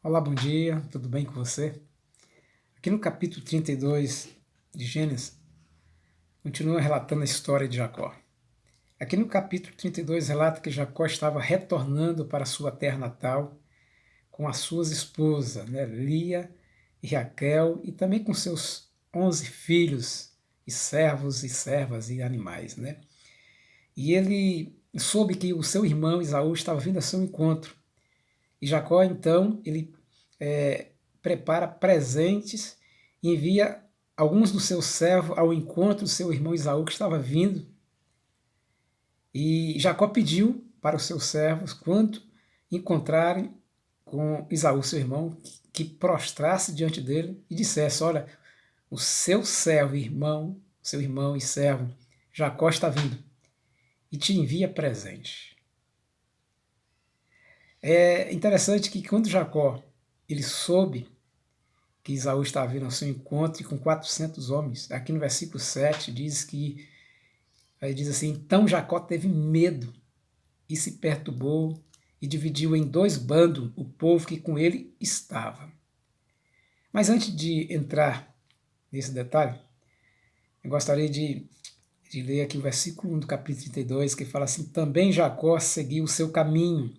Olá, bom dia, tudo bem com você? Aqui no capítulo 32 de Gênesis, continua relatando a história de Jacó. Aqui no capítulo 32 relata que Jacó estava retornando para sua terra natal com as suas esposas, Lia e Raquel, e também com seus 11 filhos, e servos e servas e animais. E ele soube que o seu irmão Esaú estava vindo a seu encontro. E Jacó, então, ele prepara presentes e envia alguns dos seus servos ao encontro do seu irmão Esaú, que estava vindo. E Jacó pediu para os seus servos, quando encontrarem com Esaú, seu irmão, que prostrasse diante dele e dissesse: Olha, o seu servo, irmão, seu irmão e servo, Jacó está vindo e te envia presente. É interessante que quando Jacó ele soube que Esaú estava vindo ao seu encontro e com 400 homens, aqui no versículo 7 diz que, aí diz assim: Então Jacó teve medo e se perturbou e dividiu em dois bandos o povo que com ele estava. Mas antes de entrar nesse detalhe, eu gostaria de ler aqui o versículo 1 do capítulo 32, que fala assim: Também Jacó seguiu o seu caminho.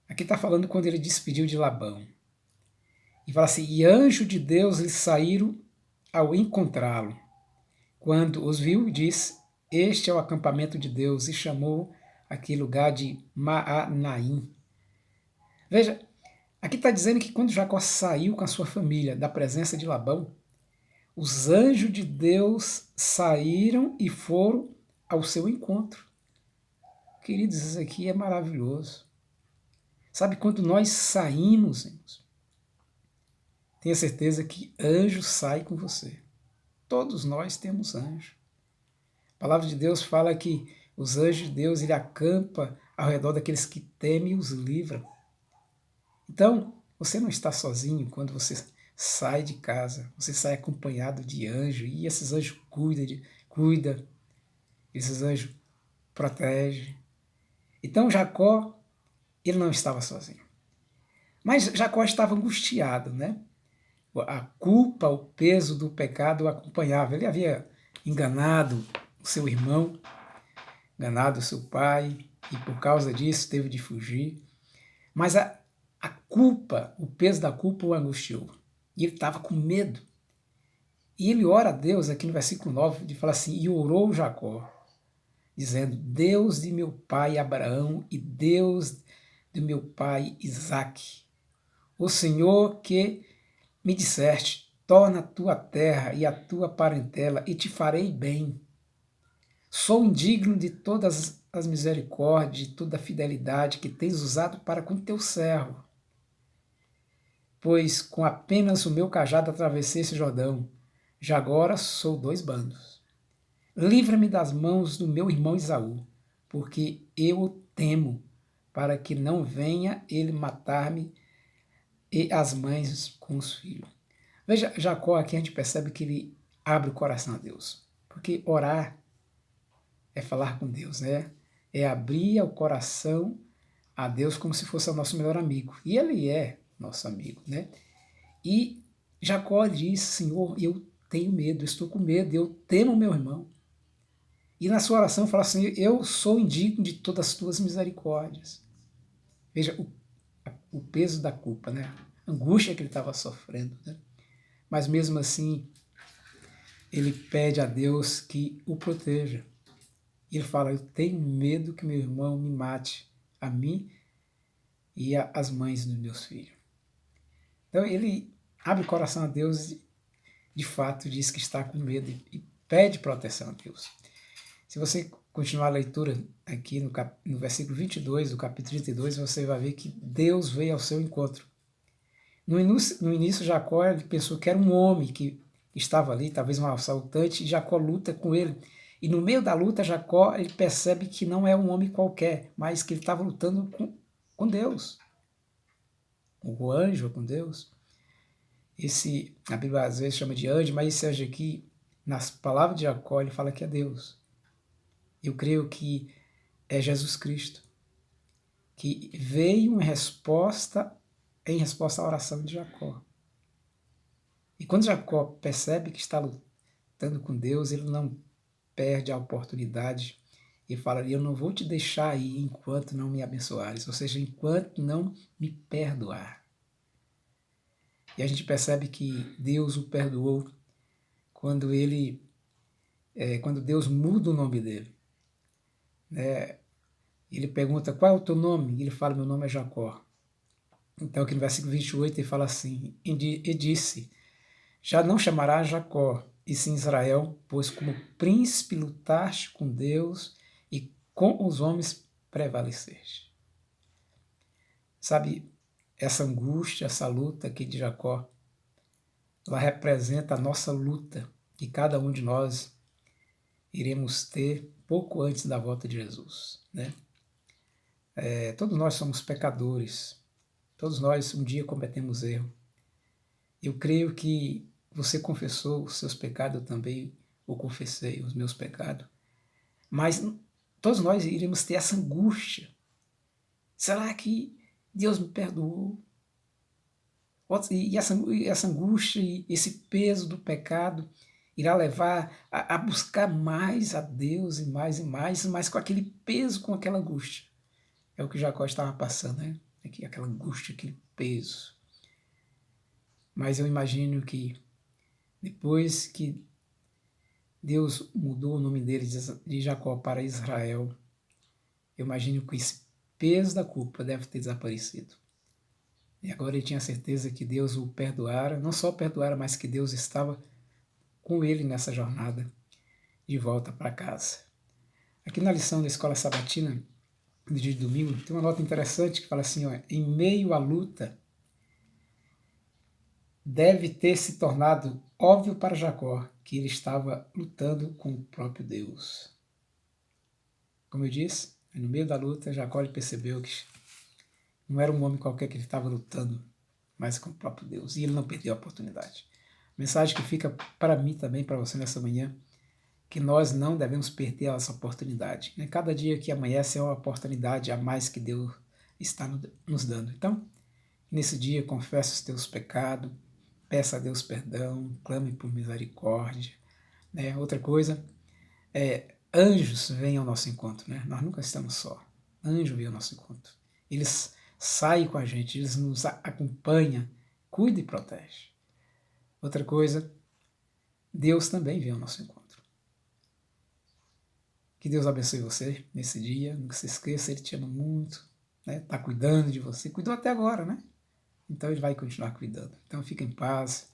Aqui está falando quando ele despediu de Labão. E fala assim: E anjo de Deus lhe saíram ao encontrá-lo. Quando os viu, disse: Este é o acampamento de Deus, e chamou aquele lugar de Maanaim. Veja, aqui está dizendo que quando Jacó saiu com a sua família da presença de Labão, os anjos de Deus saíram e foram ao seu encontro. Queridos, isso aqui é maravilhoso. Sabe, quando nós saímos, irmãos, tenha certeza que anjo sai com você. Todos nós temos anjo. A palavra de Deus fala que os anjos de Deus ele acampa ao redor daqueles que temem e os livra. Então, você não está sozinho quando você sai de casa, você sai acompanhado de anjos, e esses anjos cuidam, esses anjos protegem. Então Jacó, ele não estava sozinho. Mas Jacó estava angustiado, A culpa, o peso do pecado o acompanhava. Ele havia enganado o seu irmão, enganado o seu pai, e por causa disso teve de fugir. Mas a culpa, o peso da culpa o angustiou. E ele estava com medo. E ele ora a Deus, aqui no versículo 9, de falar assim: E orou Jacó, dizendo: Deus de meu pai Abraão e Deus de meu pai Isaque, o Senhor que me disseste: torna a tua terra e a tua parentela, e te farei bem. Sou indigno de todas as misericórdias, de toda a fidelidade que tens usado para com teu servo. Pois com apenas o meu cajado atravessei esse Jordão, já agora sou dois bandos. Livra-me das mãos do meu irmão Esaú, porque eu o temo, para que não venha ele matar-me e as mães com os filhos. Veja, Jacó aqui a gente percebe que ele abre o coração a Deus, porque orar é falar com Deus, É abrir o coração a Deus como se fosse o nosso melhor amigo. E ele é nosso amigo, E Jacó diz: Senhor, eu tenho medo, estou com medo, eu temo meu irmão. E na sua oração fala assim: eu sou indigno de todas as tuas misericórdias. Veja o peso da culpa, A angústia que ele estava sofrendo, Mas mesmo assim, ele pede a Deus que o proteja. E ele fala: eu tenho medo que meu irmão me mate, a mim e as mães dos meus filhos. Então ele abre o coração a Deus e, de fato, diz que está com medo e pede proteção a Deus. Se você continuar a leitura aqui no versículo 22 do capítulo 32, você vai ver que Deus veio ao seu encontro. No início Jacó ele pensou que era um homem que estava ali, talvez um assaltante, e Jacó luta com ele. E no meio da luta, Jacó ele percebe que não é um homem qualquer, mas que ele estava lutando com Deus. O anjo com Deus. A Bíblia às vezes chama de anjo, mas esse anjo aqui, nas palavras de Jacó, ele fala que é Deus. Eu creio que é Jesus Cristo, que veio em resposta em resposta à oração de Jacó. E quando Jacó percebe que está lutando com Deus, ele não perde a oportunidade e fala ali, eu não vou te deixar ir enquanto não me abençoares, ou seja, enquanto não me perdoar. E a gente percebe que Deus o perdoou quando quando Deus muda o nome dele. Ele pergunta, qual é o teu nome? E ele fala, meu nome é Jacó. Então aqui no versículo 28 ele fala assim, e disse, já não chamarás Jacó, e sim Israel, pois como príncipe lutaste com Deus e com os homens prevaleceste. Sabe, essa angústia, essa luta aqui de Jacó, ela representa a nossa luta que cada um de nós iremos ter pouco antes da volta de Jesus, né? Todos nós somos pecadores, todos nós um dia cometemos erro. Eu creio que você confessou os seus pecados, eu também o confessei, os meus pecados. Mas todos nós iremos ter essa angústia. Será que Deus me perdoou? E essa angústia e esse peso do pecado irá levar a buscar mais a Deus e mais, mas com aquele peso, com aquela angústia. É o que Jacó estava passando, né? Aquela angústia, aquele peso. Mas eu imagino que depois que Deus mudou o nome dele de Jacó para Israel, eu imagino que esse peso da culpa deve ter desaparecido. E agora ele tinha certeza que Deus o perdoara, não só perdoara, mas que Deus estava com ele nessa jornada de volta para casa. Aqui na lição da Escola Sabatina, do dia de domingo, tem uma nota interessante que fala assim, ó, em meio à luta, deve ter se tornado óbvio para Jacó que ele estava lutando com o próprio Deus. Como eu disse, no meio da luta, Jacó percebeu que não era um homem qualquer que ele estava lutando, mas com o próprio Deus. E ele não perdeu a oportunidade. Mensagem que fica para mim também, para você nessa manhã, que nós não devemos perder essa oportunidade. Cada dia que amanhece é uma oportunidade a mais que Deus está nos dando. Então, nesse dia, confesse os teus pecados, peça a Deus perdão, clame por misericórdia. Outra coisa, anjos vêm ao nosso encontro. Nós nunca estamos só. Anjo vem ao nosso encontro. Eles saem com a gente, eles nos acompanham, cuida e protege. Outra coisa, Deus também vem ao nosso encontro. Que Deus abençoe você nesse dia, nunca se esqueça, Ele te ama muito, está cuidando de você, cuidou até agora, né? Então Ele vai continuar cuidando. Então fica em paz,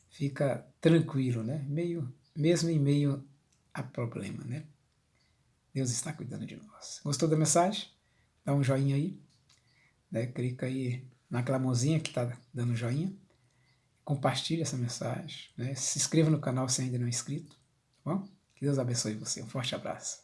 fica tranquilo, né? Mesmo em meio a problema, né? Deus está cuidando de nós. Gostou da mensagem? Dá um joinha aí, clica aí naquela mãozinha que está dando joinha, compartilhe essa mensagem, se inscreva no canal se ainda não é inscrito, tá bom? Que Deus abençoe você. Um forte abraço.